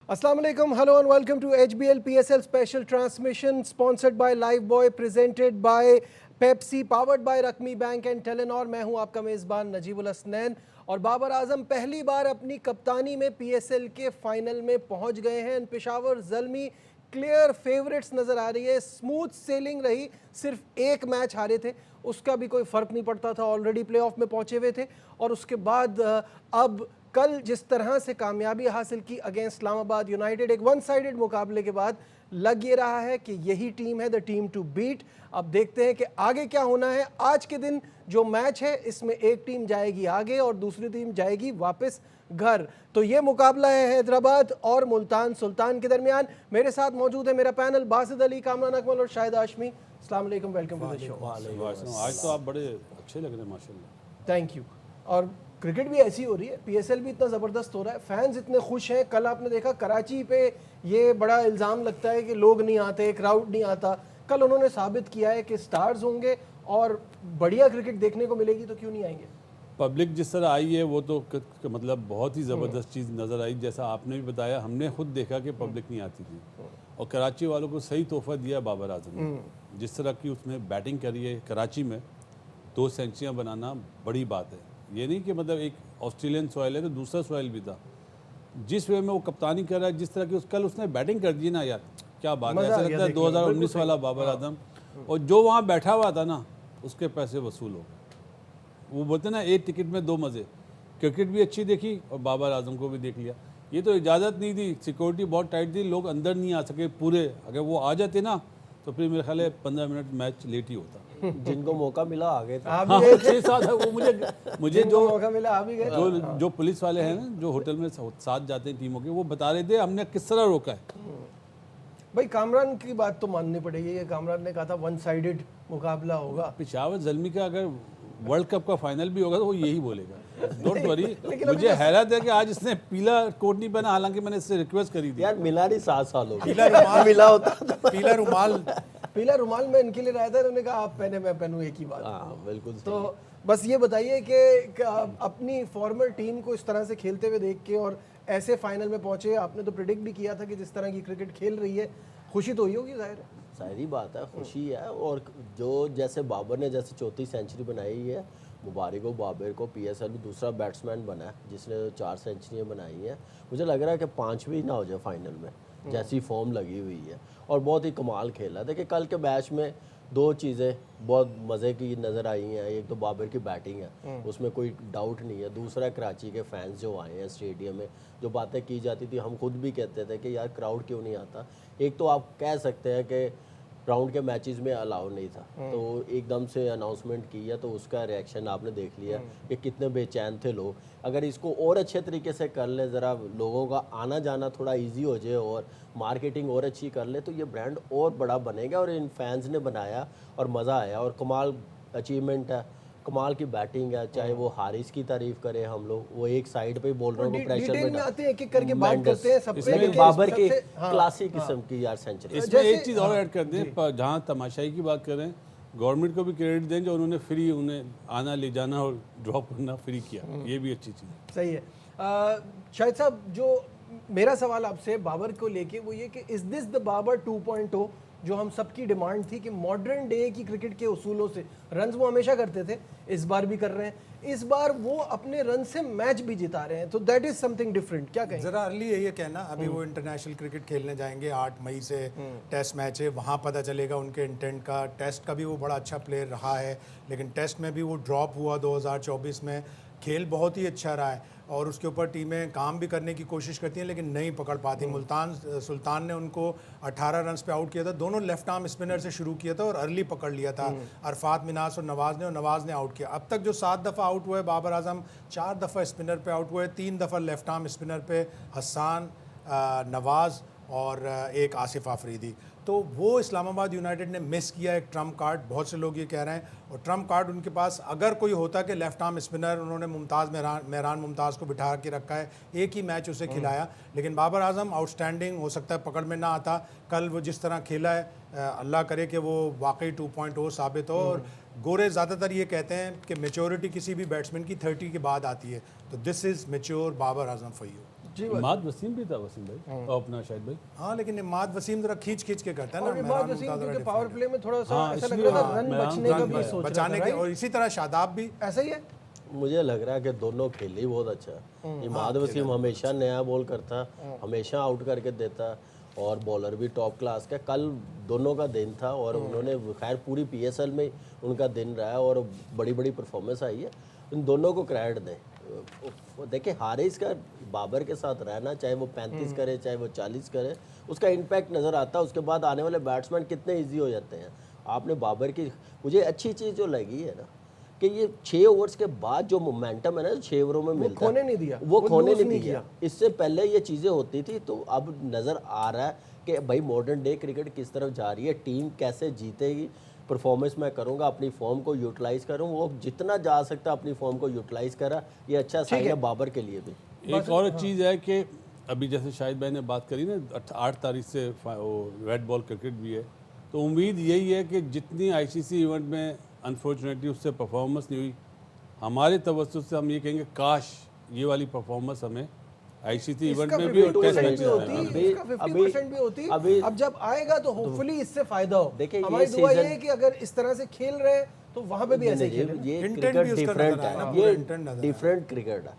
Assalamu alaikum, hello and welcome to HBL PSL special transmission sponsored by Lifebuoy, presented by Pepsi, powered by Rakmi Bank and Telenor। मैं हूं आपका मेज़बान नजीबुल हसनैन और बाबर आजम पहली बार अपनी कप्तानी में PSL के फाइनल में पहुंच गए हैं। पेशावर ज़ल्मी क्लियर फेवरेट्स नज़र आ रही है, स्मूथ सेलिंग रही, सिर्फ एक मैच हारे थे, उसका भी कोई फ़र्क नहीं पड़ता था, ऑलरेडी प्लेऑफ में पहुंचे हुए थे। और उसके बाद अब कल जिस तरह से कामयाबी हासिल की अगेंस्ट इस्लामाबाद यूनाइटेड, एक वन साइडेड मुकाबले के बाद लग ये रहा है कि यही टीम है द टीम टू बीट। अब देखते हैं कि आगे क्या होना है। आज के दिन जो मैच है इसमें एक टीम जाएगी आगे और दूसरी टीम जाएगी वापस घर। तो ये मुकाबला है हैदराबाद और मुल्तान सुल्तान के दरमियान। मेरे साथ मौजूद है मेरा पैनल, बासित अली, कामरान अकमल और शाहिद हाशमी। अस्सलाम वालेकुम, वेलकम टू द शो। आज तो आप बड़े अच्छे लग रहे हैं माशाल्लाह। Thank you. और क्रिकेट भी ऐसी हो रही है, पीएसएल भी इतना ज़बरदस्त हो रहा है, फैंस इतने खुश हैं। कल आपने देखा कराची पे ये बड़ा इल्ज़ाम लगता है कि लोग नहीं आते, क्राउड नहीं आता। कल उन्होंने साबित किया है कि स्टार्स होंगे और बढ़िया क्रिकेट देखने को मिलेगी, तो क्यों नहीं आएंगे। पब्लिक जिस तरह आई है वो तो मतलब बहुत ही ज़बरदस्त चीज़ नज़र आई। जैसा आपने भी बताया, हमने खुद देखा कि पब्लिक नहीं आती थी और कराची वालों को सही तोहफा दिया बाबर आजम ने। जिस तरह की उसने बैटिंग करी है कराची में, 2 सेंचुरियाँ बनाना बड़ी बात है। ये नहीं कि मतलब एक ऑस्ट्रेलियन सॉइल है तो दूसरा सॉइल भी था। जिस वे में वो कप्तानी कर रहा है, जिस तरह की कल उसने बैटिंग कर दी ना यार, क्या बात है। ऐसा लगता है 2019 वाला बाबर आजम। और जो वहाँ बैठा हुआ था ना, उसके पैसे वसूल हो। वो बोलते ना, एक टिकट में 2 मज़े। क्रिकेट भी अच्छी देखी और बाबर आजम को भी देख लिया। ये तो इजाज़त नहीं थी, सिक्योरिटी बहुत टाइट थी, लोग अंदर नहीं आ सके पूरे। अगर वो आ जाते ना तो फिर मेरे ख्याल है 15 मिनट मैच लेट ही होता। जिनको मौका मिला आ गए थे। हाँ, 6 सात है वो। मुझे जो मौका मिला आ भी गए। जो पुलिस वाले हैं ना, जो होटल में साथ जाते हैं टीमों के, वो बता रहे थे हमने किस तरह रोका है। भाई कामरान की बात तो माननी पड़ेगी, ये कामरान ने कहा था वन साइडेड मुकाबला होगा। पेशावर ज़ल्मी का अगर वर्ल्ड कप का फाइनल भी होगा तो वो यही बोलेगा, डोंट वरी। मुझे हैरत है कि आज इसने पीला कोट नहीं पहना, हालांकि मैंने इससे रिक्वेस्ट करी थी। यार मिला नहीं 7 साल हो गए। पीला रुमाल मिला होता तो। पीला रुमाल मैं इनके लिए लाया था, उन्होंने कहा आप पहने मैं पहनूं, एक ही बात। हाँ बिल्कुल। तो बस ये बताइए कि अपनी फॉर्मर टीम को इस तरह से खेलते हुए देख के और ऐसे फाइनल में पहुंचे, आपने तो प्रिडिक्ट भी किया था कि जिस तरह की क्रिकेट खेल रही है, खुशी तो हुई होगी जाहिर है। सारी बात है, खुशी है। और जो जैसे बाबर ने जैसे 34 सेंचुरी बनाई है, मुबारक हो बाबर को। पीएसएल में दूसरा बैट्समैन बना है जिसने 4 सेंचुरियाँ बनाई है। मुझे लग रहा है कि 5वीं ना हो जाए फाइनल में, जैसी फॉर्म लगी हुई है। और बहुत ही कमाल खेला। देखिए कल के मैच में 2 चीज़ें बहुत मज़े की नज़र आई हैं। एक तो बाबर की बैटिंग है, उसमें कोई डाउट नहीं है। दूसरा कराची के फैंस जो आए हैं स्टेडियम में, जो बातें की जाती थी, हम खुद भी कहते थे कि यार क्राउड क्यों नहीं आता। एक तो आप कह सकते हैं कि राउंड के मैचेस में अलाउ नहीं था, तो एकदम से अनाउंसमेंट की है तो उसका रिएक्शन आपने देख लिया कि कितने बेचैन थे लोग। अगर इसको और अच्छे तरीके से कर ले, ज़रा लोगों का आना जाना थोड़ा इजी हो जाए और मार्केटिंग और अच्छी कर ले, तो ये ब्रांड और बड़ा बनेगा। और इन फैंस ने बनाया और मज़ा आया और कमाल अचीवमेंट है, कमाल की बैटिंग है। चाहे वो हारिस की तारीफ करें हम लोग, वो एक साइड पे बॉलरों को प्रेशर में आते हैं, एक-एक करके बात करते हैं सब पे। लेकिन बाबर की क्लासिक किस्म की यार सेंचुरी। इसमें एक चीज़ और ऐड कर दें, जहाँ तमाशाई की बात करें, गवर्नमेंट को भी क्रेडिट दें जो उन्होंने फ्री उन्हें आना ले जाना और ड्रॉप करना फ्री किया। ये भी अच्छी चीज़ सही है। शाहिद साहब, जो मेरा सवाल आपसे बाबर को लेके वो ये कि इज दिस द बाबर 2.0, जो हम सबकी डिमांड थी कि मॉडर्न डे की क्रिकेट के उसूलों से रन्स वो हमेशा करते थे, इस बार भी कर रहे हैं। इस बार वो अपने रन से मैच भी जिता रहे हैं, तो दैट इज समथिंग डिफरेंट। क्या कहें? जरा अर्ली है ये कहना। अभी वो इंटरनेशनल क्रिकेट खेलने जाएंगे 8 मई से, टेस्ट मैच है, वहाँ पता चलेगा उनके इंटेंट का। टेस्ट का भी वो बड़ा अच्छा प्लेयर रहा है, लेकिन टेस्ट में भी वो ड्रॉप हुआ 2024 में। खेल बहुत ही अच्छा रहा है और उसके ऊपर टीमें काम भी करने की कोशिश करती हैं लेकिन नहीं पकड़ पाती। मुल्तान सुल्तान ने उनको 18 रन्स पे आउट किया था। दोनों लेफ्ट आर्म स्पिनर से शुरू किया था और अर्ली पकड़ लिया था अरफात मिनास और नवाज़ ने आउट किया। अब तक जो 7 दफ़ा आउट हुए बाबर आजम, 4 दफ़ा स्पिनर पे आउट हुए, 3 दफ़ा लेफ्ट आर्म स्पिनर पे हसन, नवाज़ और एक आसिफ आफरीदी। तो वो इस्लामाबाद यूनाइटेड ने मिस किया एक ट्रम्प कार्ड, बहुत से लोग ये कह रहे हैं। और ट्रम्प कार्ड उनके पास अगर कोई होता कि लेफ्ट आर्म स्पिनर, उन्होंने मेहरान मुमताज़ को बिठा के रखा है, एक ही मैच उसे खिलाया। लेकिन बाबर आजम आउटस्टैंडिंग, हो सकता है पकड़ में ना आता। कल वो जिस तरह खेला है, अल्लाह करे कि वो वाकई 2.0 साबित हो। और गोरे ज़्यादातर ये कहते हैं कि मेच्योरिटी किसी भी बैट्समैन की 30 के बाद आती है, तो this is mature Babar Azam for you. Imad Wasim भी था वसीम भाई और अपना शाहिद भाई। हाँ, लेकिन इमाद वसीम जरा खींच के करता है और ना, इमाद मेहरान वसीम मुमताज़ क्योंकि जरा पावर प्ले में थोड़ा सा हाँ, ऐसा लग इसलिए रहा था रन मेहरान बचने का different भी है, सोच बचाने रहा के, था, और इसी तरह शादाब भी। ऐसा ही है। मुझे लग रहा है कि दोनों खेल ही बहुत अच्छा है। इमाद वसीम हमेशा नया बॉल करता, हमेशा आउट करके देता, और बॉलर भी टॉप क्लास का। कल दोनों का दिन था और उन्होंने खैर पूरी पीएसएल में उनका दिन रहा है और बड़ी बड़ी परफॉर्मेंस आई है। इन दोनों को क्रेडिट दें। देखिए हारिस का बाबर के साथ रहना, चाहे वो 35 करे चाहे वो 40 करे, उसका इम्पैक्ट नज़र आता है। उसके बाद आने वाले बैट्समैन कितने ईजी हो जाते हैं। आपने बाबर की, मुझे अच्छी चीज़ जो लगी है ना कि ये 6 ओवर्स के बाद जो मोमेंटम है ना 6 ओवरों में मिलता खोने है, नहीं दिया, वो खोने lose नहीं नहीं दिया। किया। इससे पहले ये चीज़ें होती थी, तो अब नज़र आ रहा है कि भाई मॉडर्न डे क्रिकेट किस तरफ जा रही है, टीम कैसे जीतेगी। परफॉर्मेंस मैं करूंगा, अपनी फॉर्म को यूटिलाइज करूँ, वो जितना जा सकता अपनी फॉर्म को यूटिलाइज करा, ये अच्छा साइन है बाबर के लिए भी। एक और चीज़ है कि अभी जैसे शाहिद भाई ने बात करी ना 8 तारीख से रेड बॉल क्रिकेट भी है, तो उम्मीद यही है कि जितनी आईसीसी इवेंट में अनफॉर्चुनेटली उससे परफॉर्मेंस नहीं हुई, हमारे तवज्जुह से हम ये कहेंगे काश ये वाली परफॉर्मेंस हमें आईसीसी इवेंट में भी और टेस्ट मैच में आए। इसका 50% भी होती, अब जब आएगा तो होपफुली इससे फायदा हो। देखिए, ये हमारी दुआ ये सीजन- है कि अगर इस तरह से खेल रहे हैं तो वहां पे भी ऐसे ही खेलें। ये Intent क्रिकेट भी उसका डिफरेंट नजर आया ना, है, पूरा ये intent नजर आया। डिफरेंट क्रिकेट है।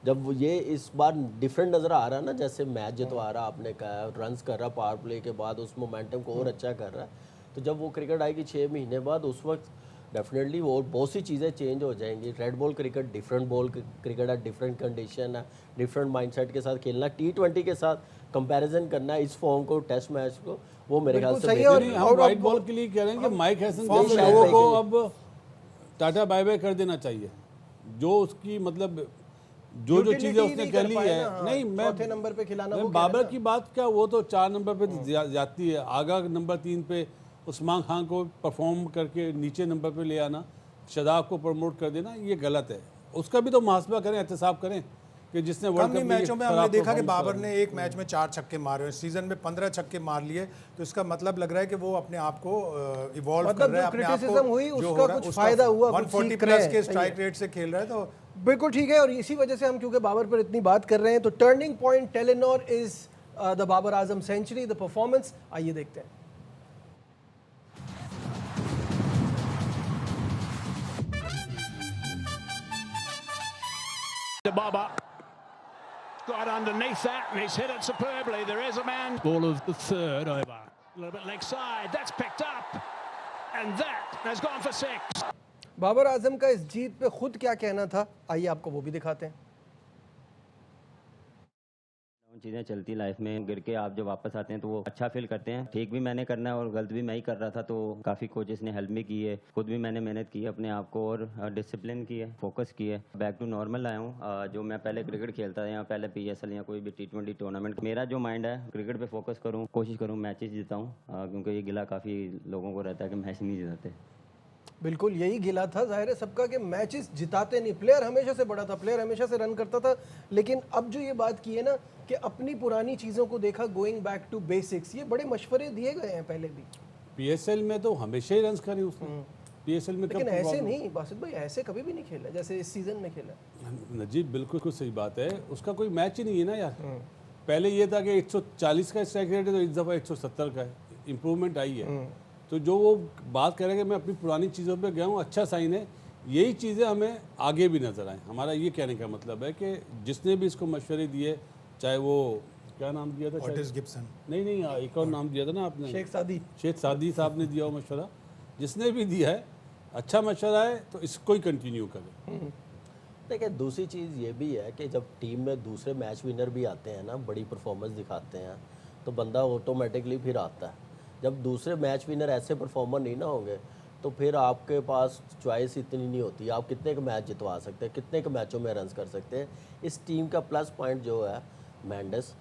जब ये इस बार डिफरेंट नजर आ रहा है ना, जैसे मैच जितवा रहा, आपने कहा रन्स कर रहा पावर प्ले के बाद, उस मोमेंटम को और अच्छा कर रहा है, तो जब वो क्रिकेट आएगी 6 महीने बाद, उस वक्त डेफिनेटली वो बहुत सी चीज़ें चेंज हो जाएंगी। Red ball cricket different ball cricket है, डिफरेंट कंडीशन है, डिफरेंट माइंडसेट के साथ खेलना, T20 के साथ कंपैरिजन करना है इस फॉर्म को, टेस्ट मैच को, वो मेरे ख्याल से सही है। बेहतर नहीं, हम वाइट बॉल के लिए कह रहे हैं कि माइक हैसन जैसे शायद लोगों नहीं को के अब टाटा बाय बाय कर देना चाहिए। जो उसकी मतलब जो Utility चीज़ें उसने नहीं कर कर ली पाए है, ना, हाँ, नहीं मैं चौथे नंबर पे खिलाना मैं वो कह बाबर रहे हैं की बात क्या, वो तो 4 नंबर पे जाती है, आगा नंबर 3 पे उस्मान खान को परफॉर्म करके नीचे नंबर पे ले आना, शदाब को प्रमोट कर देना, ये गलत है। उसका भी तो मुहासबा करें, एहतसाब करें कि जिसने कम वर्ल्ड ही कप में मैचों में हमने खराब देखा कि performance बाबर करा। ने एक मैच में 4 छक्के मारे हैं, सीजन में 15 छक्के मार लिए, तो इसका मतलब लग रहा है कि वो अपने आप को इवॉल्व मतलब कर रहा है, जो अपने आप criticism को हुई, जो उसका हो रहा है, कुछ उसका फायदा हुआ, कुछ 140 सीख रहे प्लस हैं, के सही स्ट्राइक है। रेट से खेल रहा है, तो बिल्कुल ठीक है। और इसी वजह से हम क्योंकि बाबर पर इतनी बात कर रहे हैं, तो turning point Telenor is the Babar Azam century, the performance, आइए देखते हैं। The Baba got underneath that and he's hit it superbly. There is a man. Ball of the third over. A little bit leg side. That's picked up. And that has gone for 6. Babar Azam का इस जीत पे खुद क्या कहना था, आइए आपको वो भी दिखाते हैं। चीज़ें चलती लाइफ में, गिर के आप जब वापस आते हैं तो वो अच्छा फील करते हैं। ठीक भी मैंने करना है और गलत भी मैं ही कर रहा था, तो काफ़ी कोचेस ने हेल्प भी की है, खुद भी मैंने मेहनत की है अपने आप को और डिसिप्लिन की है, फोकस की है। बैक टू नॉर्मल आया हूँ। जो मैं पहले क्रिकेट खेलता था या पहले PSL या कोई भी T20 टूर्नामेंट, मेरा जो माइंड है क्रिकेट पे फोकस करूँ, कोशिश करूँ मैचेस जिताऊँ, क्योंकि ये गिला काफ़ी लोगों को रहता है कि मैच नहीं जिताते। बिल्कुल यही गिला था जाहिर है सबका कि मैचेस जिताते नहीं। प्लेयर हमेशा से बड़ा था, प्लेयर हमेशा से रन करता था, लेकिन अब जो ये बात की है ना कि अपनी पुरानी चीज़ों को देखा, गोइंग बैक टू बेसिक्स, ये बड़े मशवरे दिए गए हैं पहले भी। PSL में तो हमेशा ही रन्स करे उसने, PSL में लेकिन कब ऐसे problem? नहीं बासित भाई, ऐसे कभी भी नहीं खेला जैसे इस सीजन में खेला। नजीब बिल्कुल सही बात है, उसका कोई मैच ही नहीं है ना यार। पहले ये था कि 140 का स्ट्राइक रेट है तो इस दफ़ा 170 का है, इम्प्रूवमेंट आई है। तो जो वो बात कर रहे हैं कि मैं अपनी पुरानी चीज़ों पे गया हूँ, अच्छा साइन है। यही चीज़ें हमें आगे भी नज़र आएँ। हमारा ये कहने का मतलब है कि जिसने भी इसको मशवरे दिए, चाहे वो क्या नाम दिया था, ऑटिस गिब्सन, नहीं एक और नाम दिया था ना आपने, शेख सादी साहब ने दिया हो मशवरा, जिसने भी दिया है अच्छा मशवरा है तो इसको ही कंटिन्यू करें। देखिए दूसरी चीज़ ये भी है कि जब टीम में दूसरे मैच विनर भी आते हैं ना, बड़ी परफॉर्मेंस दिखाते हैं, तो बंदा ऑटोमेटिकली फिर आता है। जब दूसरे मैच विनर ऐसे परफॉर्मर नहीं ना होंगे तो फिर आपके पास चॉइस इतनी नहीं होती, आप कितने के मैच जितवा सकते हैं, कितने के मैचों में रन्स कर सकते हैं। इस टीम का प्लस पॉइंट जो है मेंडिस,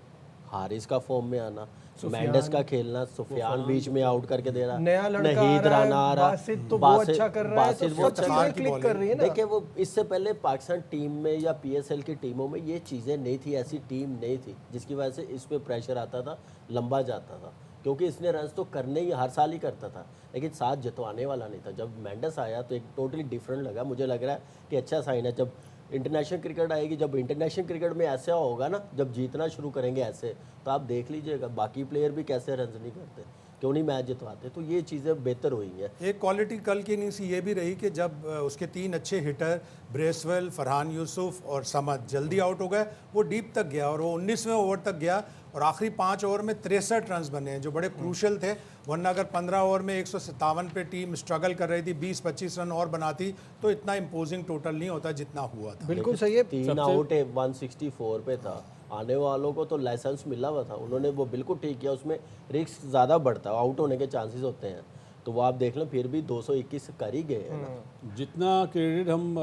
हारिस का फॉर्म में आना, मेंडिस का खेलना, सुफियान बीच में आउट करके दे रहा, नया लड़का नहीद आ रहा है, राना आ रहा, बासित तो वो अच्छा कर रहा है, तो बासित वो सब अच्छा चीजें क्लिक कर रही है ना। देखिए वो इससे पहले पाकिस्तान टीम में या PSL की टीमों में ये चीज़ें नहीं थी, ऐसी टीम नहीं थी जिसकी वजह से इस पर प्रेशर आता था, लंबा जाता था, क्योंकि इसने रन्स तो करने ही हर साल ही करता था, लेकिन साथ जितवाने वाला नहीं था। जब मेंडिस आया तो एक टोटली डिफरेंट लगा। मुझे लग रहा है कि अच्छा साइन है। जब इंटरनेशनल क्रिकेट आएगी, जब इंटरनेशनल क्रिकेट में ऐसा होगा ना, जब जीतना शुरू करेंगे ऐसे, तो आप देख लीजिएगा बाकी प्लेयर भी कैसे रन नहीं करते, क्यों नहीं मैच जितवाते। तो ये चीज़ें बेहतर हुई हैं। एक क्वालिटी कल की इनिंग्स ये भी रही कि जब उसके 3 अच्छे हिटर ब्रेसवेल, फरहान यूसुफ और समद जल्दी आउट हो गए, वो डीप तक गया और वो 19वें ओवर तक गया और आखिरी 5 ओवर में 63 रन बने हैं जो बड़े क्रूशल थे। वरना अगर 15 ओवर में 157 पे टीम स्ट्रगल कर रही थी, 20-25 रन और बनाती तो इतना इम्पोजिंग टोटल नहीं होता जितना हुआ था। बिल्कुल सही है। 3 आउट 164 पे था, आने वालों को तो लाइसेंस मिला हुआ था, उन्होंने वो बिल्कुल ठीक किया। उसमें रिस्क ज़्यादा बढ़ता है, आउट होने के चांसेस होते हैं, तो वो आप देख लें फिर भी 221 कर ही गए हैं ना। जितना क्रेडिट हम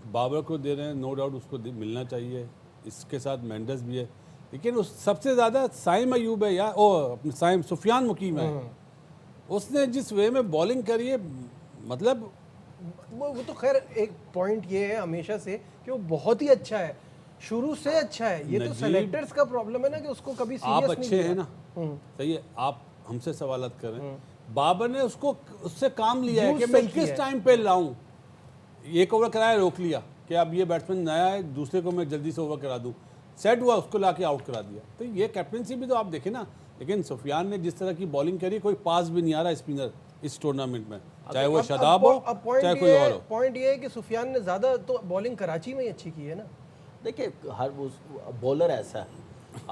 बाबर को दे रहे हैं, नो डाउट उसको मिलना चाहिए, इसके साथ मेंडस भी है, लेकिन उस सबसे ज़्यादा साइम अयूब है यार, अपने साइम सुफियान मुकीम है। उसने जिस वे में बॉलिंग करी है, मतलब वो तो खैर एक पॉइंट ये है हमेशा से कि वो बहुत ही अच्छा है, शुरू से अच्छा है। ये तो सेलेक्टर्स का प्रॉब्लम है ना कि उसको कभी सीरियस आप अच्छे हैं ना, सही है, आप हमसे सवालत कर रहे हैं। बाबर ने उसको उससे काम लिया है कि मैं किस टाइम पे लाऊं। एक ओवर कराया, रोक लिया कि अब ये बैट्समैन नया है, दूसरे को मैं जल्दी से ओवर करा दूं, सेट हुआ, उसको लाके आउट करा दिया। तो ये कैप्टनसी भी तो आप देखें ना। लेकिन सुफियान ने जिस तरह की बॉलिंग करी, कोई पास भी नहीं आ रहा स्पिनर इस टूर्नामेंट में, चाहे वो शदाब हो चाहे कोई और हो। पॉइंट ये है कि सुफियान ने ज्यादा तो बॉलिंग कराची में ही अच्छी की है ना। देखिए हर बॉलर ऐसा है,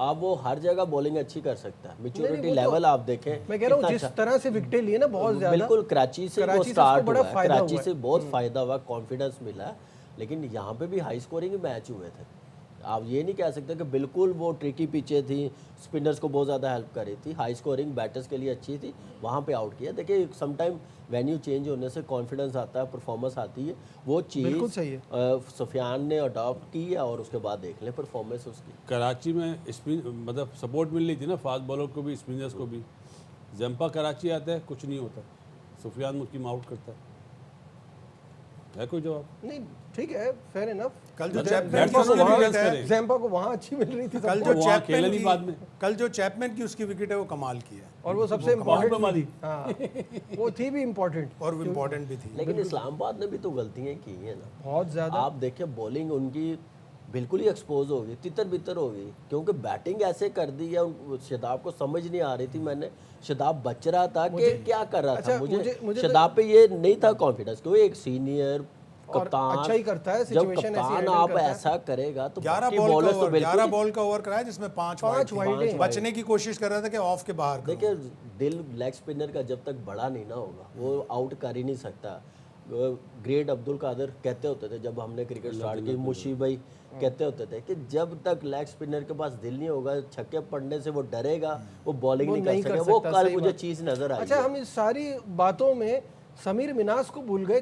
आप वो हर जगह बॉलिंग अच्छी कर सकता है। मैच्योरिटी लेवल आप देखें, मैं कह रहा हूँ जिस तरह से विकेटें लिए ना बहुत ज्यादा, बिल्कुल कराची से वो कराची से स्टार्ट उसको हुआ बड़ा है, फायदा कराची हुआ से बहुत फायदा हुआ, कॉन्फिडेंस मिला। लेकिन यहाँ पे भी हाई स्कोरिंग मैच हुए थे। आप ये नहीं कह सकते कि बिल्कुल वो ट्रिकी पिचें थी, स्पिनर्स को बहुत ज़्यादा हेल्प कर रही थी, हाई स्कोरिंग बैटर्स के लिए अच्छी थी, वहाँ पे आउट किया। देखिए समटाइम वेन्यू चेंज होने से कॉन्फिडेंस आता है, परफॉर्मेंस आती है, वो बिल्कुल चीज़ सही है। सुफियान ने अडॉप्ट की है और उसके बाद देख लें परफॉर्मेंस उसकी। कराची में स्पिन मतलब सपोर्ट मिल रही थी ना, फास्ट बॉलर को भी, स्पिनर्स को भी। जंपा कराची आता है, कुछ नहीं होता, सुफियान मुकीम आउट करता है कोई जवाब नहीं, ठीक है, फेयर इनफ। कल जो जैम्पा को वहाँ अच्छी मिल रही थी, कल जो वहाँ खेला नहीं बाद में। कल जो चैपमैन की उसकी विकेट है वो कमाल की है और वो सबसे इम्पोर्टेंट थी। हाँ, वो थी भी इम्पोर्टेंट और वो इम्पोर्टेंट भी थी। लेकिन इस्लामाबाद ने भी तो गलतियाँ की हैं ना बहुत ज्यादा। आप देखिए बॉलिंग उनकी बिल्कुल ही एक्सपोज हो गई, तितर बितर हो गई, क्योंकि बैटिंग ऐसे कर दी है। शदाब को समझ नहीं आ रही थी, मैंने शदाब बच रहा था कि क्या कर रहा था। मुझे शदाब पे ये नहीं था कॉन्फिडेंस, क्योंकि एक सीनियर कप्तान अच्छा ही करता है, जब सिचुएशन ऐसी कप्तान आप ऐसा करेगा तो 11 बॉल का ओवर कराया जिसमें 5 वाइड बचने की कोशिश कर रहा था कि ऑफ के बाहर। देखिए दिल लेग स्पिनर का जब तक बड़ा नहीं ना होगा वो आउट कर ही नहीं सकता। ग्रेट अब्दुल कादर कहते होते थे जब हमने क्रिकेट स्टार्ट की, मुशी भाई कहते होते थे कि जब तक लेग स्पिनर के पास दिल नहीं होगा, छक्के पड़ने से वो डरेगा, वो बॉलिंग नहीं कर सकेगा। वो कल मुझे चीज़ नजर आई। अच्छा, हम इस सारी बातों में समीर मिनास को भूल गए।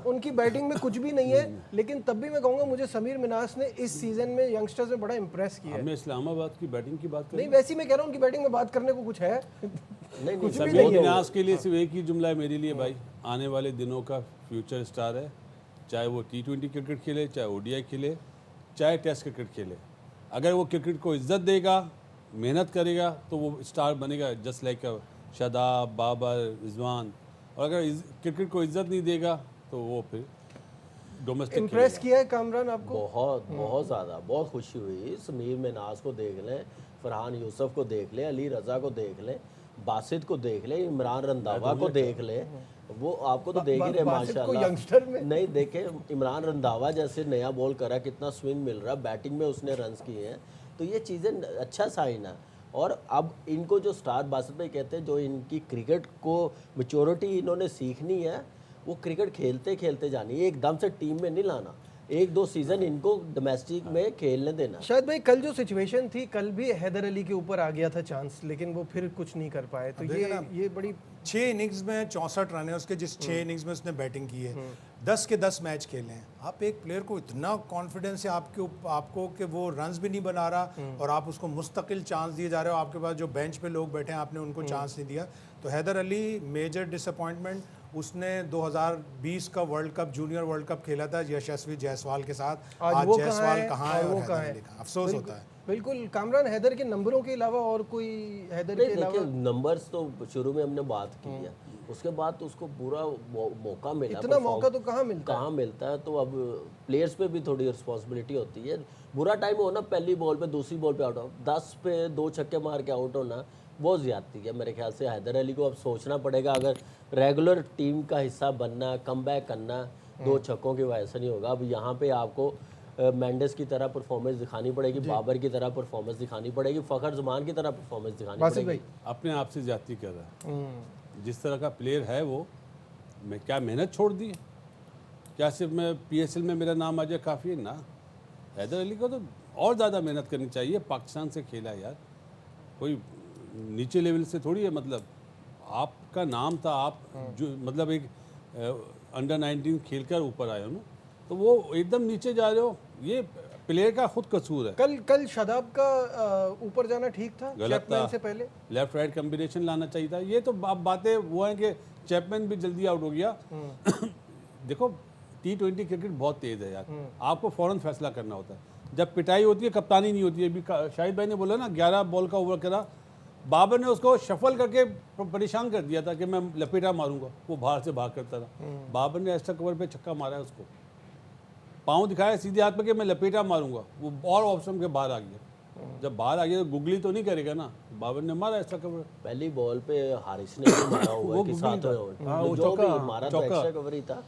उनकी बैटिंग में कुछ भी नहीं है, लेकिन तब भी मैं कहूंगा मुझे समीर मिनास ने इस सीजन में यंगस्टर्स में बड़ा इंप्रेस किया है। हमने इस्लामाबाद की बैटिंग की बात नहीं, वैसे मैं कह रहा हूँ उनकी बैटिंग में बात करने को कुछ है नहीं, कुछ भी समीर नहीं है। मिनास के लिए सिर्फ एक ही जुमला है मेरे लिए भाई, आने वाले दिनों का फ्यूचर स्टार है। चाहे वो T20 क्रिकेट खेले, चाहे ODI खेले, चाहे टेस्ट क्रिकेट खेले, अगर वो क्रिकेट को इज्जत देगा, मेहनत करेगा, तो वो स्टार बनेगा, जस्ट लाइक शादाब, बाबर, रिजवान। और अगर क्रिकेट को इज्जत नहीं देगा तो वो फिर डोमेस्टिक। इम्प्रेस किया है कामरान आपको? बहुत ज़्यादा, बहुत खुशी हुई। समीर मिनास को देख लें, फरहान यूसुफ को देख लें, अली रज़ा को देख लें, बासित को देख लें, इमरान रंधावा को देख लें, वो आपको तो देख ही रहे माशाल्लाह। यंगस्टर में नहीं देखे, इमरान रंधावा जैसे नया बॉल करा, कितना स्विंग मिल रहा, बैटिंग में उसने रन्स किए हैं, तो ये चीज़ें अच्छा साइन है। और अब इनको जो स्टार बासित भाई कहते हैं, जो इनकी क्रिकेट को मैच्योरिटी इन्होंने सीखनी है, वो क्रिकेट खेलते खेलते जानी है, एकदम से टीम में नहीं लाना, 1-2 सीजन इनको डोमेस्टिक में खेलने देना। शायद भाई कल जो सिचुएशन थी, कल भी हैदर अली के ऊपर आ गया था चांस, लेकिन वो फिर कुछ नहीं कर पाए। तो ये बड़ी 6 इनिंग्स में 64 रन है उसके, जिस 6 इनिंग्स में उसने बैटिंग की है, 10 के 10 मैच खेले हैं। आप एक प्लेयर को इतना कॉन्फिडेंस है आपको कि वो रन्स भी नहीं बना रहा और आप उसको मुस्तकिल चांस दिए जा रहे हो। आपके पास जो बेंच पे लोग बैठे हैं, आपने उनको चांस नहीं दिया। तो हैदर अली मेजर डिसअपॉइंटमेंट। उसने 2020 का world cup, junior world cup खेला था यशस्वी जायसवाल के साथ। आज जायसवाल कहाँ है और हैदर अली कहाँ? अफसोस होता है। बिल्कुल कामरान, हैदर के नंबरों के अलावा और कोई हैदर के अलावा नंबर्स तो शुरू में हमने बात की है, उसके बाद तो उसको पूरा मौका मिला, इतना मौका तो कहाँ मिलता है। तो अब प्लेयर्स पे भी थोड़ी रिस्पॉन्सिबिलिटी होती है। बुरा टाइम हो ना, पहली बॉल पे दूसरी बॉल पे आउट हो, 10 पे 2 छक्के मार के आउट होना बहुत ज्यादती है। मेरे ख्याल से हैदर अली को अब सोचना पड़ेगा, अगर रेगुलर टीम का हिस्सा बनना, कम बैक करना, 2 छक्कों की वजह से नहीं होगा। अब यहाँ पे आपको मेंडेस की तरह परफॉर्मेंस दिखानी पड़ेगी, बाबर की तरह परफॉर्मेंस दिखानी पड़ेगी, फ़खर जमान की तरह परफॉर्मेंस दिखानी पड़ेगी। अपने आप से ज्यादती कर रहा है। जिस तरह का प्लेयर है वो, मैं क्या मेहनत छोड़ दी है? क्या सिर्फ मैं PSL में मेरा नाम आ जाए काफ़ी है ना? हैदर अली को तो और ज़्यादा मेहनत करनी चाहिए। पाकिस्तान से खेला यार, कोई नीचे लेवल से थोड़ी है। मतलब आपका नाम था, आप जो मतलब एक अंडर 19 खेलकर ऊपर आए हो ना, तो वो एकदम नीचे जा रहे हो, ये प्लेयर का खुद कसूर है। कल शादाब का ऊपर जाना ठीक था, गलत चैपमैन था। से पहले लेफ्ट राइट कॉम्बिनेशन लाना चाहिए था। ये तो बातें वो हैं कि चैपमैन भी जल्दी आउट हो गया। देखो T20 क्रिकेट बहुत तेज है यार, आपको फौरन फैसला करना होता है। जब पिटाई होती है, कप्तानी नहीं होती है। अभी शाहिद भाई ने बोला ना 11 बॉल का ओवर करा, बाबर ने उसको शफल करके परेशान कर दिया था कि मैं लपेटा मारूंगा, वो बाहर से भाग करता था। बाबर ने एक्स्ट्रा कवर पे छक्का मारा है, उसको पाँव दिखाया सीधे हाथ पे कि मैं लपेटा मारूंगा, वो और ऑप्शन के बाहर आ गया। जब बाहर आ गया तो गुगली तो नहीं करेगा ना, बाबर ने मारा एक्स्ट्रा कवर। पहली बॉल पे हारिस ने भी मारा हुआ है कि साथ वो जो भी मारा तो एक्स्ट्रा कवर ही था।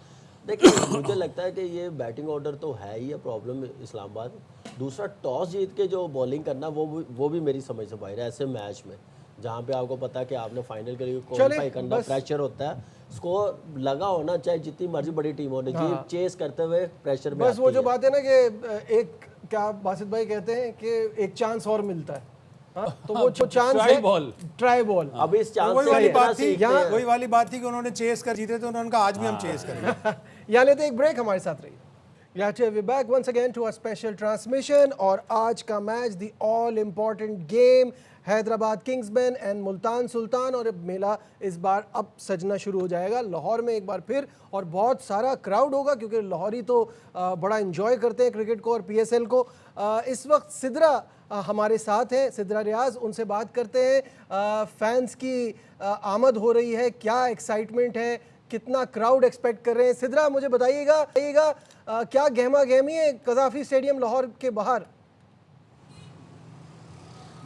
देखिए मुझे लगता है कि ये बैटिंग ऑर्डर तो है ही है प्रॉब्लम इस्लामाबाद। दूसरा टॉस जीत के जो बॉलिंग करना वो भी मेरी समझ से बाहर है। ऐसे मैच में जहाँ पे आपको पता है कि आपने फाइनल के लिए क्वालिफाई करना, प्रेशर होता है, स्कोर लगा होना चाहे जितनी मर्जी बड़ी टीम हो, जीत चेस करते हुए प्रेशर में बस वो जो बात है ना कि एक क्या बासित भाई कहते हैं कि एक चांस और मिलता है। तो वो जो चांस है ट्राई बॉल। अब इस चांस वही वाली बात थी कि उन्होंने चेस कर जीते, तो उन्होंने कहा आज भी हम चेस करेंगे। यहाँ लेते एक ब्रेक, हमारे साथ रहिए। Yeah, we're back once again to a special transmission और आज का match the all important game Hyderabad Kingsmen and Multan Sultan. और मेला इस बार अब सजना शुरू हो जाएगा लाहौर में एक बार फिर, और बहुत सारा क्राउड होगा क्योंकि लाहौरी तो बड़ा एंजॉय करते हैं क्रिकेट को और PSL को। इस वक्त सिद्रा हमारे साथ हैं, सिद्रा रियाज, उनसे बात करते हैं। फैंस की आमद हो रही है, क्या एक्साइटमेंट है, कितना क्राउड एक्सपेक्ट कर रहे हैं? सिद्रा मुझे बताइएगा क्या गहमा गहमी है कज़ाफ़ी स्टेडियम लाहौर के बाहर?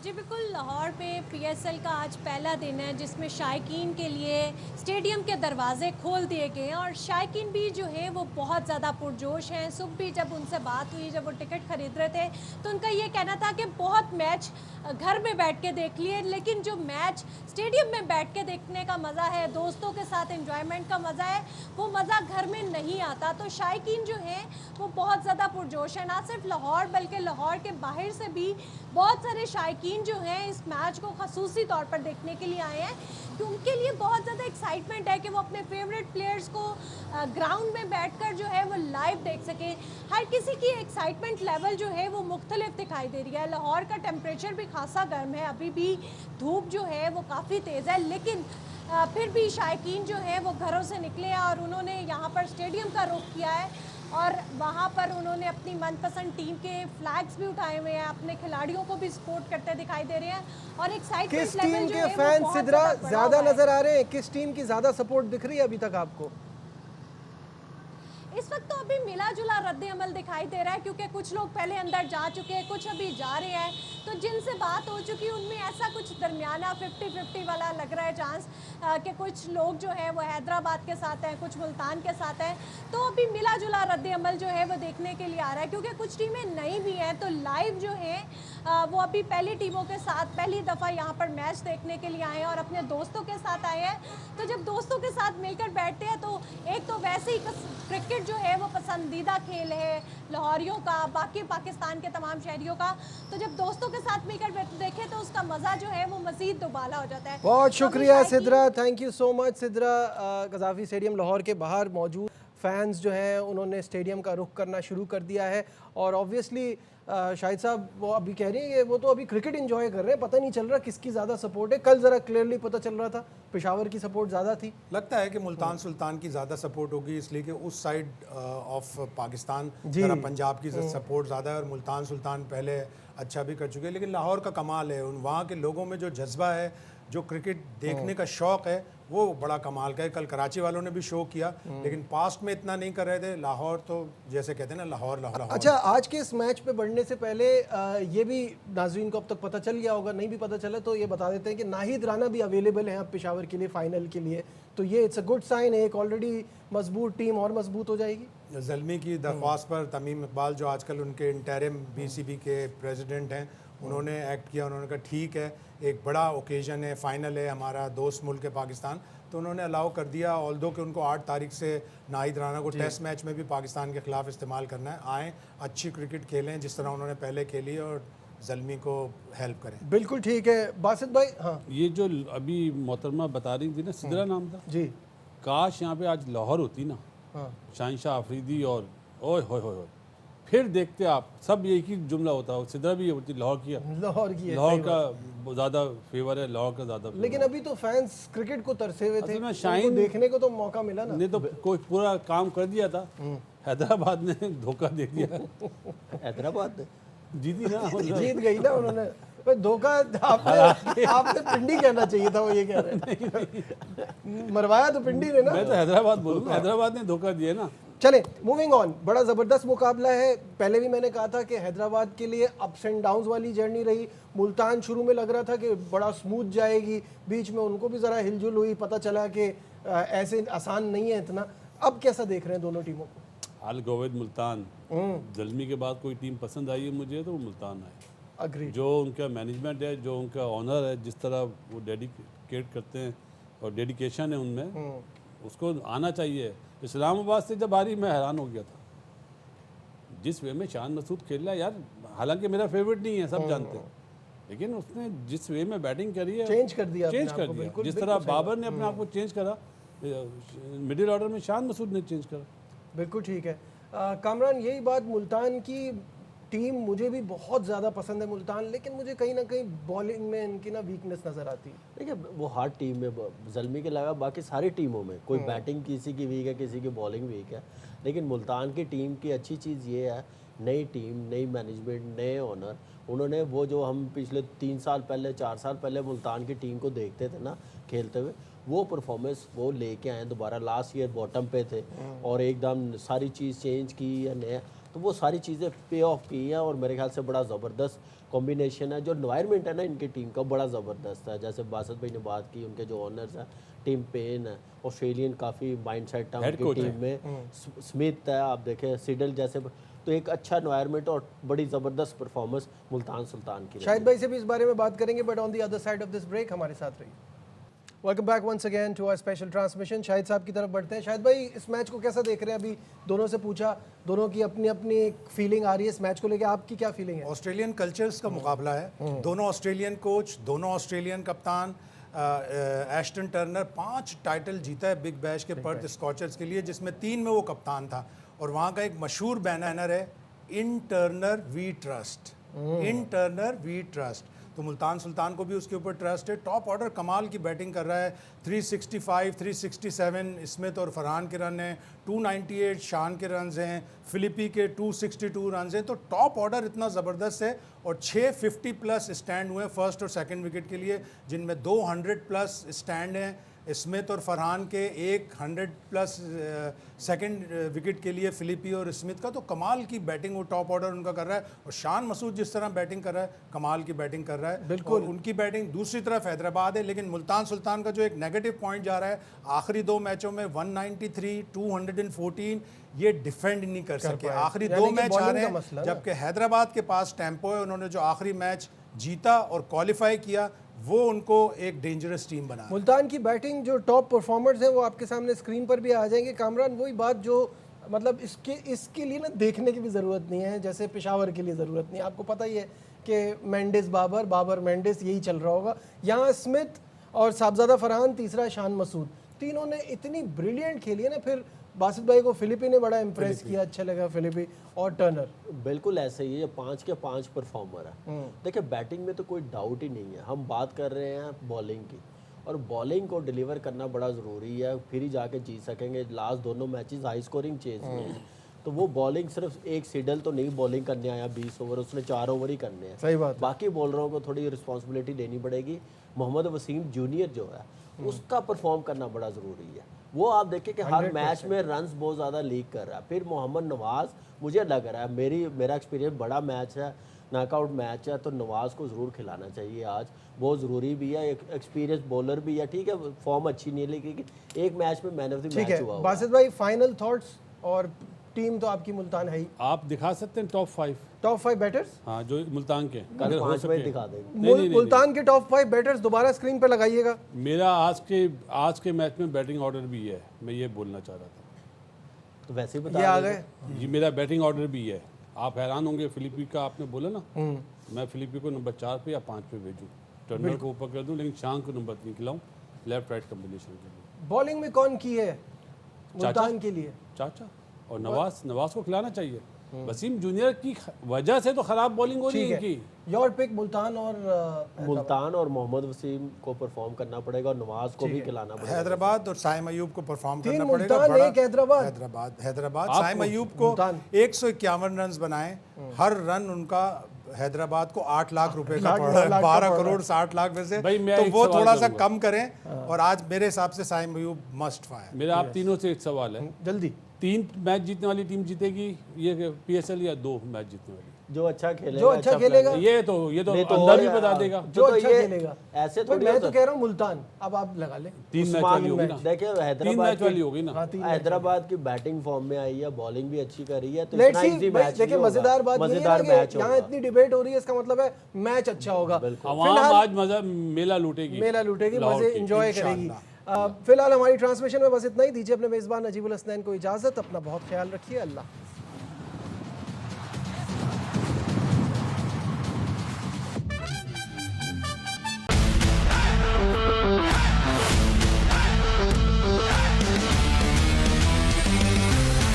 जी बिल्कुल, लाहौर पे PSL का आज पहला दिन है जिसमें शायकीन के लिए स्टेडियम के दरवाजे खोल दिए गए हैं और शायकीन भी जो है वो बहुत ज़्यादा पुरजोश हैं। सुबह भी जब उनसे बात हुई, जब वो टिकट ख़रीद रहे थे, तो उनका ये कहना था कि बहुत मैच घर में बैठ के देख लिए, लेकिन जो मैच स्टेडियम में बैठ के देखने का मज़ा है, दोस्तों के साथ एंजॉयमेंट का मज़ा है, वो मज़ा घर में नहीं आता। तो शायकीन जो है वो बहुत ज़्यादा पुरजोश है, ना सिर्फ लाहौर बल्कि लाहौर के बाहर से भी बहुत सारे शायकीन जो हैं इस मैच को खसूसी तौर पर देखने के लिए आए हैं। तो उनके लिए बहुत ज़्यादा एक्साइटमेंट है कि वो अपने फेवरेट प्लेयर्स को ग्राउंड में बैठकर जो है वो लाइव देख सकें। हर किसी की एक्साइटमेंट लेवल जो है वो मुख्तलिफ दिखाई दे रही है। लाहौर का टेम्परेचर भी खासा गर्म है, अभी भी धूप जो है वो काफ़ी तेज़ है, लेकिन फिर भी शायकीन जो है वो घरों से निकले और उन्होंने यहाँ पर स्टेडियम का रुख किया है और वहाँ पर उन्होंने अपनी मनपसंद टीम के फ्लैग्स भी उठाए हुए हैं, अपने खिलाड़ियों को भी सपोर्ट करते दिखाई दे रहे हैं और एक्साइटमेंट लेवल जो है वो फैन बहुत सिद्रा ज्यादा बड़ा नजर आ रहे हैं? किस टीम की ज्यादा सपोर्ट दिख रही है अभी तक आपको? इस वक्त तो अभी मिला जुला रद्द अमल दिखाई दे रहा है क्योंकि कुछ लोग पहले अंदर जा चुके हैं, कुछ अभी जा रहे हैं। तो जिनसे बात हो चुकी है उनमें ऐसा कुछ दरमियाना 50-50 वाला लग रहा है चांस कि कुछ लोग जो है वो हैदराबाद के साथ हैं, कुछ मुल्तान के साथ हैं। तो अभी मिला जुला रद्द अमल जो है वो देखने के लिए आ रहा है क्योंकि कुछ टीमें नई भी हैं। तो लाइव जो है वो अभी पहली टीमों के साथ पहली दफ़ा यहाँ पर मैच देखने के लिए आए हैं और अपने दोस्तों के साथ आए हैं। तो जब दोस्तों के साथ मिलकर बैठते हैं तो एक तो वैसे ही क्रिकेट जो है वो पसंदीदा खेल है लाहौरियों का, बाकी पाकिस्तान के तमाम शहरियों का। तो जब दोस्तों के साथ मिलकर देखें तो उसका मज़ा जो है वो मज़ीद दुबाला हो जाता है। बहुत शुक्रिया Sidra, thank you so much Sidra. Gaddafi stadium Lahore के बाहर मौजूद फैंस जो हैं उन्होंने स्टेडियम का रुख करना शुरू कर दिया है और ऑब्वियसली शाहिद साहब वो अभी कह रही है वो तो अभी क्रिकेट एंजॉय कर रहे हैं, पता नहीं चल रहा किसकी ज़्यादा सपोर्ट है। कल ज़रा क्लियरली पता चल रहा था पेशावर की सपोर्ट ज़्यादा थी। लगता है कि मुल्तान सुल्तान की ज़्यादा सपोर्ट होगी इसलिए कि उस साइड ऑफ पाकिस्तान जरा पंजाब की सपोर्ट ज़्यादा है और मुल्तान सुल्तान पहले अच्छा भी कर चुके हैं। लेकिन लाहौर का कमाल है, वहाँ के लोगों में जो जज्बा है, जो क्रिकेट देखने का शौक़ है, वो बड़ा कमाल का है। कल कराची वालों ने भी शो किया, लेकिन पास्ट में इतना नहीं कर रहे थे। लाहौर तो जैसे कहते हैं ना, लाहौर लाहौर। अच्छा, आज के इस मैच पे बढ़ने से पहले ये भी नाजरीन को अब तक पता चल गया होगा, नहीं भी पता चला तो ये बता देते हैं कि नाहिद राना भी अवेलेबल है अब पेशावर के लिए फाइनल के लिए, तो ये इट्स अ गुड साइन है। एक ऑलरेडी मजबूत टीम और मजबूत हो जाएगी। ज़ल्मी की दरख्वास्त पर तमीम इकबाल जो आजकल उनके इंटरिम बीसीबी के प्रेसिडेंट हैं, उन्होंने एक्ट किया। उन्होंने कहा ठीक है, एक बड़ा ओकेजन है, फ़ाइनल है, हमारा दोस्त मुल्क है पाकिस्तान, तो उन्होंने अलाउ कर दिया। ऑल्दो कि उनको 8 तारीख से नाहिद राना को टेस्ट मैच में भी पाकिस्तान के ख़िलाफ़ इस्तेमाल करना है। आएँ, अच्छी क्रिकेट खेलें जिस तरह उन्होंने पहले खेली, और ज़ल्मी को हेल्प करें। बिल्कुल ठीक है बासित भाई। हाँ, ये जो अभी मोहतरमा बता रही थी ना, सिदरा नाम था जी। काश यहाँ पे आज लाहौर होती ना, हाँ, शाहनशाह अफरीदी और ओए होए होए, फिर देखते आप सब एक ही जुमला होता है। सिदरा भी होती लाहौर की है, लाहौर की है, लाहौर सही बात। का ज़्यादा फेवर है, लाहौर का ज़्यादा फेवर लेकिन अभी तो फैंस क्रिकेट को तरसे हुए थे, असल में उनको शाहीन- देखने को तो मौका मिला ना। ने तो कोई पूरा काम कर दिया था। हैदराबाद ने धोखा दे दिया, हैदराबाद जीती ना जीत गई ना उन्होंने। भाई धोखा आपने पिंडी कहना चाहिए था, वो ये कह रहे हैं। मरवाया तो पिंडी ने ना। मैं तो हैदराबाद बोलूँ, हैदराबाद ने धोखा दिया ना। चले मूविंग ऑन, बड़ा ज़बरदस्त मुकाबला है। पहले भी मैंने कहा था कि हैदराबाद के लिए अप्स एंड डाउन्स वाली जर्नी रही। मुल्तान शुरू में लग रहा था कि बड़ा स्मूथ जाएगी, बीच में उनको भी ज़रा हिलजुल हुई, पता चला कि ऐसे आसान नहीं है इतना। अब कैसा देख रहे हैं दोनों टीमों को? हाल गोविंद मुल्तान, ज़ल्मी के बाद कोई टीम पसंद आई है मुझे तो वो मुल्तान है। अग्री। जो उनका मैनेजमेंट है, जो उनका ऑनर है, जिस तरह वो डेडिकेट करते हैं और डेडिकेशन है उनमें, उसको आना चाहिए। इस्लामाबाद से जब हारी मैं हैरान हो गया था, जिस वे में शान मसूद खेल रहा है यार, हालांकि मेरा फेवरेट नहीं है, सब जानते हैं, लेकिन उसने जिस वे में बैटिंग करी है, चेंज कर दिया चेंज अपने कर आप को, दिया। बिल्कुल, जिस बिल्कुल तरह सही बाबर ने अपने आप को चेंज करा, मिडिल ऑर्डर में शान मसूद ने चेंज करा। बिल्कुल ठीक है। कामरान, यही बात, मुल्तान की टीम मुझे भी बहुत ज़्यादा पसंद है मुल्तान, लेकिन मुझे कहीं ना कहीं बॉलिंग में इनकी ना वीकनेस नज़र आती है। देखिए वो हार्ड टीम में ज़ल्मी के अलावा बाकी सारी टीमों में कोई बैटिंग किसी की वीक है, किसी की बॉलिंग वीक है, लेकिन मुल्तान की टीम की अच्छी चीज़ ये है, नई टीम, नई मैनेजमेंट, नए ओनर, उन्होंने वो जो हम पिछले 3 साल पहले 4 साल पहले मुल्तान की टीम को देखते थे ना खेलते हुए, वो परफॉर्मेंस वो लेके आए दोबारा। लास्ट ईयर बॉटम पे थे और एकदम सारी चीज़ चेंज की या नया, तो वो सारी चीज़ें पे ऑफ की हैं और मेरे ख्याल से बड़ा ज़बरदस्त कॉम्बिनेशन है। जो एनवायरनमेंट है ना इनकी टीम का बड़ा ज़बरदस्त है। जैसे बासत भाई ने बात की, उनके जो ओनर्स हैं, टीम पेन है, ऑस्ट्रेलियन काफ़ी माइंडसेट है उनकी टीम में, स्मिथ है, आप देखें सिडल जैसे, तो एक अच्छा एनवायरनमेंट और बड़ी ज़बरदस्त परफॉर्मेंस मुल्तान सुल्तान की। शाहिद भाई से भी इस बारे में बात करेंगे, but on the other side of this break हमारे साथ रहिए। Welcome back once again to our special transmission. Shahid sahab की तरफ बढ़ते हैं। शाहिद भाई, इस मैच को कैसा देख रहे हैं? अभी दोनों से पूछा, दोनों की अपनी अपनी एक फीलिंग आ रही है इस मैच को लेकर, आपकी क्या फीलिंग है? ऑस्ट्रेलियन कल्चर्स का मुकाबला है, दोनों ऑस्ट्रेलियन कोच, दोनों ऑस्ट्रेलियन कप्तान। एस्टन टर्नर 5 टाइटल जीता है बिग बैश के पर्थ स्कॉचर्स के लिए, जिसमें 3 में वो कप्तान था। और वहाँ का एक मशहूर बैनर है, in Turner we trust, in Turner we trust. तो मुल्तान सुल्तान को भी उसके ऊपर ट्रस्ट है। टॉप ऑर्डर कमाल की बैटिंग कर रहा है, 365, 367 स्मिथ और फरहान के रन हैं, 298 शान के रन हैं, फिलिपी के 262 रन हैं। तो टॉप ऑर्डर इतना ज़बरदस्त है और 650 प्लस स्टैंड हुए फर्स्ट और सेकंड विकेट के लिए, जिनमें 200 प्लस स्टैंड हैं स्मिथ और फरहान के, 100 प्लस सेकंड विकेट के लिए फिलिपी और स्मिथ का। तो कमाल की बैटिंग वो टॉप ऑर्डर उनका कर रहा है। और शान मसूद जिस तरह बैटिंग कर रहा है, कमाल की बैटिंग कर रहा है। बिल्कुल। और उनकी बैटिंग दूसरी तरफ हैदराबाद है, लेकिन मुल्तान सुल्तान का जो एक नेगेटिव पॉइंट जा रहा है, आखिरी 2 मैचों में 193, 214 ये डिफेंड नहीं कर सके। आखिरी 2 मैच आ रहे हैं, जबकि हैदराबाद के पास टेम्पो है। उन्होंने जो आखिरी मैच जीता और क्वालिफाई किया, वो उनको एक डेंजरस टीम बना। मुल्तान की बैटिंग, जो टॉप परफॉर्मर्स हैं वो आपके सामने स्क्रीन पर भी आ जाएंगे। कामरान, वही बात जो मतलब इसके लिए ना देखने की भी ज़रूरत नहीं है, जैसे पेशावर के लिए ज़रूरत नहीं है। आपको पता ही है कि मेंडिस बाबर, बाबर मेंडिस, यही चल रहा होगा। यहाँ स्मिथ और साहबजादा फरहान, तीसरा शान मसूद, तीनों ने इतनी ब्रिलियंट खेली है ना। फिर बासित भाई को फिलिपी ने बड़ा इम्प्रेस किया, अच्छा लगा फिलिपी और टर्नर। बिल्कुल ऐसे ही है, 5 के 5 परफॉर्मर है। देखिए बैटिंग में तो कोई डाउट ही नहीं है, हम बात कर रहे हैं बॉलिंग की, और बॉलिंग को डिलीवर करना बड़ा ज़रूरी है, फिर ही जाके जीत सकेंगे। लास्ट दोनों मैचेस हाई स्कोरिंग चेज में हैं, तो वो बॉलिंग सिर्फ एक सिडल तो नहीं बॉलिंग करने आया 20 ओवर, उसने 4 ओवर ही करने हैं। सही बात है। बाकी बॉलरों को थोड़ी रिस्पॉन्सिबिलिटी लेनी पड़ेगी। मोहम्मद वसीम जूनियर जो है उसका परफॉर्म करना बड़ा ज़रूरी है। वो आप देखिए कि हर मैच में रन्स बहुत ज़्यादा लीक कर रहा है। फिर मोहम्मद नवाज़, मुझे लग रहा है, मेरा एक्सपीरियंस, बड़ा मैच है, नॉकआउट मैच है, तो नवाज़ को ज़रूर खिलाना चाहिए आज, बहुत ज़रूरी भी है। एक एक्सपीरियंस बॉलर भी है, ठीक है, फॉर्म अच्छी नहीं है लेकिन एक मैच में मैन ऑफ द ठीक मैच है हुआ। बासित भाई, फाइनल थॉट्स, और टीम तो आपकी मुल्तान है ही, आप दिखा सकते हैं टॉप 5? टॉप 5 बैटर्स हाँ, जो मुल्तान के कल अगर हो 5 बजे सके। दिखा देंगे। नहीं, नहीं, मुल्तान के टॉप 5 बैटर्स दोबारा स्क्रीन पे लगाइएगा। मेरा आज के मैच में बैटिंग ऑर्डर भी है, मैं ये बोलना चाह रहा था। तो वैसे ही ये बता आ देंगे। गए। ये मेरा बैटिंग ऑर्डर भी है। आप हैरान होंगे, फिलिपी का आपने बोला ना, मैं फिलिपी को नंबर 4 पे या 5 पे भेजूँ, टर्नर को ऊपर कर दूँ, लेकिन शाम को नंबर 3 खिलाऊँ लेफ्ट राइट कम्बिनेशन के लिए। बॉलिंग में कौन की है मुल्तान के लिए? चाचा और नवाज को खिलाना चाहिए। वसीम जूनियर की वजह से तो खराब बॉलिंग हो रही है इनकी। योर पिक मुल्तान और मुल्तान और मोहम्मद वसीम को परफॉर्म करना पड़ेगा और नवाज को भी खिलाना पड़ेगा। हैदराबाद और साइम अयूब को परफॉर्म करना तीन पड़ेगा। मुल्तान, बड़ा- एक हैदराबाद। हैदराबाद साइम अयूब को 151 रन बनाए, हर रन उनका हैदराबाद को 8 लाख रुपए का पड़ रहा है, 12 करोड़ 60 लाख में से, भाई मैं तो एक वो सवाल थोड़ा सा करूंगा। कम करें। और आज मेरे हिसाब से साइम अयूब मस्ट फायर। मेरा आप तीनों से एक सवाल है, जल्दी 3 मैच जीतने वाली टीम जीतेगी ये PSL या 2 मैच जीतने वाली? जो अच्छा खेलेगा, जो अच्छा खेलेगा, ये तो नहीं तो अंदर और भी बता देगा। जो तो अच्छा ये खेलेगा। ऐसे भाई थोड़ी मैं होता तो कह रहा हूँ मुल्तान, अब आप लगा ले। 3 मैच उस्मान वाली होगी ना, देखिए 3 हैदराबाद मैच वाली होगी ना। हैदराबाद की बैटिंग फॉर्म में आई है, बॉलिंग भी अच्छी कर रही है, तो लेट्स इतना सी इजी भाई, मैच देखिए मजेदार बात ये है ना मजेदार कि मैच यहाँ होगा। इतनी डिबेट हो रही है, इसका मतलब है मैच अच्छा होगा। आवाम आज मजा मेला लूटेगी, लाहौर मजे की। एंजॉय करेगी। फिलहाल हमारी ट्रांसमिशन में बस इतना ही। दीजिए अपने मेजबान नजीबुल हसनैन को इजाजत। अपना बहुत ख्याल रखिए। अल्लाह।